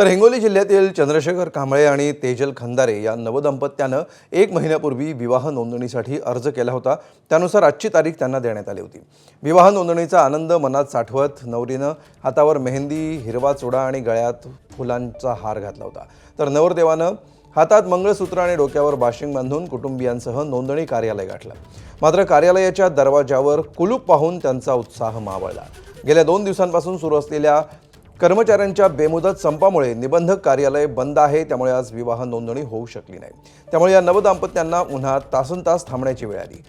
तर हिंगोली जिल्ह्यातील चंद्रशेखर कांबळे आणि तेजल खंदारे या नवदंपत्यानं 1 महिन्यापूर्वी विवाह नोंदणीसाठी अर्ज केला होता। त्यानुसार आजची तारीख त्यांना देण्यात आली होती। विवाह नोंदणीचा आनंद मनात साठवत नवरीनं हातावर मेहंदी, हिरवा चुडा आणि गळ्यात फुलांचा हार घातला होता। तर नवरदेवानं हातात मंगळसूत्र आणि डोक्यावर बाशिंग बांधून कुटुंबियांसह नोंदणी कार्यालय गाठलं। मात्र कार्यालयाच्या दरवाजावर कुलूप पाहून त्यांचा उत्साह मावळला। गेल्या 2 दिवसांपासून सुरू असलेल्या कर्मचाऱ्यांच्या बेमुदत संपामुळे निबंधक कार्यालय बंद आहे। त्यामुळे आज विवाह नोंदणी होऊ शकली नाही। त्यामुळे या नवदाम्पत्यांना उन्हात तासनतास थांबण्याची वेळ आली।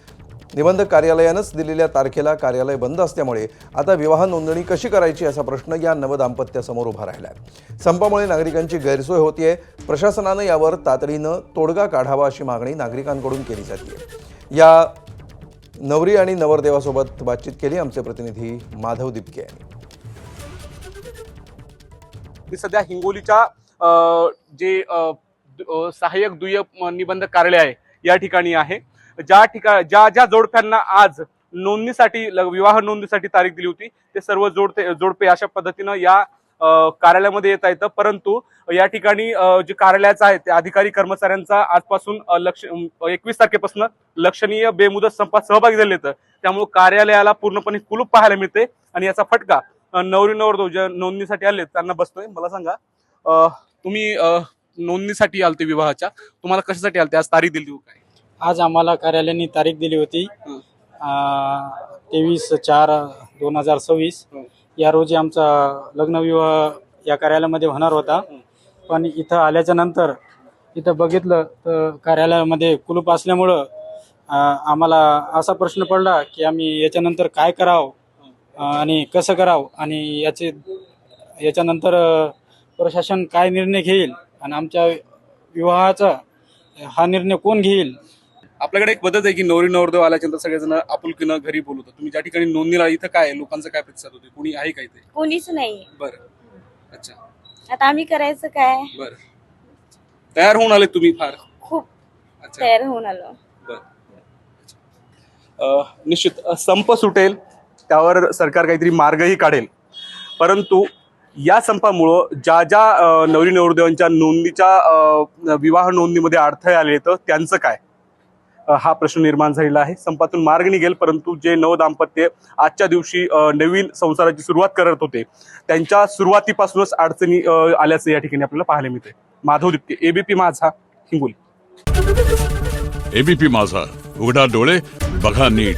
निबंधक कार्यालयानंच दिलेल्या तारखेला कार्यालय बंद असल्यामुळे आता विवाह नोंदणी कशी करायची असा प्रश्न या नवदाम्पत्यासमोर उभा राहिला आहे। संपामुळे नागरिकांची गैरसोय होतीये। प्रशासनानं यावर तातडीनं तोडगा काढावा अशी मागणी नागरिकांकडून केली जाते। या नवरी आणि नवरदेवासोबत बातचीत केली आमचे प्रतिनिधी माधव दिपके यांनी। सध्या हिंगोलीच्या जे सहाय्यक दुय्यम निबंधक कार्यालय आहे या ठिकाणी आहे। ज्या जोडप्यांना आज नोंदणीसाठी विवाह नोंदणीसाठी तारीख दिली होती ते सर्व जोडपे अशा पद्धतीनं या कार्यालयामध्ये येता येतं। परंतु या ठिकाणी जे कार्यालयाचं आहे ते अधिकारी कर्मचाऱ्यांचा आजपासून 21 तारखेपासून लक्षणीय बेमुदत संपात सहभागी झाले आहेत। त्यामुळे कार्यालयाला पूर्णपणे कुलूप पाहायला मिळते आणि याचा फटका नवरी नवरदेव ज्या नोंदणीसाठी आले त्यांना बसतोय। मला सांगा, तुम्ही नोंदणीसाठी आलते विवाहाच्या, तुम्हाला कशासाठी आलते? आज तारीख दिली काय? आज आम्हाला कार्यालयाने तारीख दिली होती 23/4/2026 या रोजी आमचा लग्न विवाह या कार्यालयामध्ये होणार होता। पण इथं आल्याच्या नंतर इथं बघितलं तर कार्यालयामध्ये कुलूप असल्यामुळं आम्हाला असा प्रश्न पडला की आम्ही याच्यानंतर काय करावं आणि कसं करावं आणि याच्यानंतर प्रशासन काय निर्णय घेईल आणि आमच्या विवाहाचा हा निर्णय कोण घेईल। आपल्याकडे एक पद्धत आहे की नवरी नवरदेव आल्याच्यानंतर सगळेजण आपुलकीनं घरी बोलवतात। तुम्ही ज्या ठिकाणी नोंदणीला इथं काय लोकांचा काय प्रतिसाद होते? कोणी आहे का इथे? कोणीच नाही। बरं, अच्छा, आता आम्ही करायचं काय? बरं, तयार होऊन आले तुम्ही? फार खूप अच्छा, तयार होऊन आलो। बरं, निश्चित संप सुटेल, त्यावर सरकार काहीतरी मार्गही काढेल। परंतु या संपामुळं ज्या नवरी नवरदेवांच्या नोंदणीच्या विवाह नोंदणीमध्ये अडथळे आले तर त्यांचं काय, हा प्रश्न निर्माण झालेला आहे। संपातून मार्ग निघेल, परंतु जे नवदाम्पत्य आजच्या दिवशी नवीन संसाराची सुरुवात करत होते त्यांच्या सुरुवातीपासूनच अडचणी आल्याचं या ठिकाणी आपल्याला पाहायला मिळते। माधव दिपके, एबीपी माझा, हिंगोली। एबीपी माझा, उघडा डोळे बघा नीट।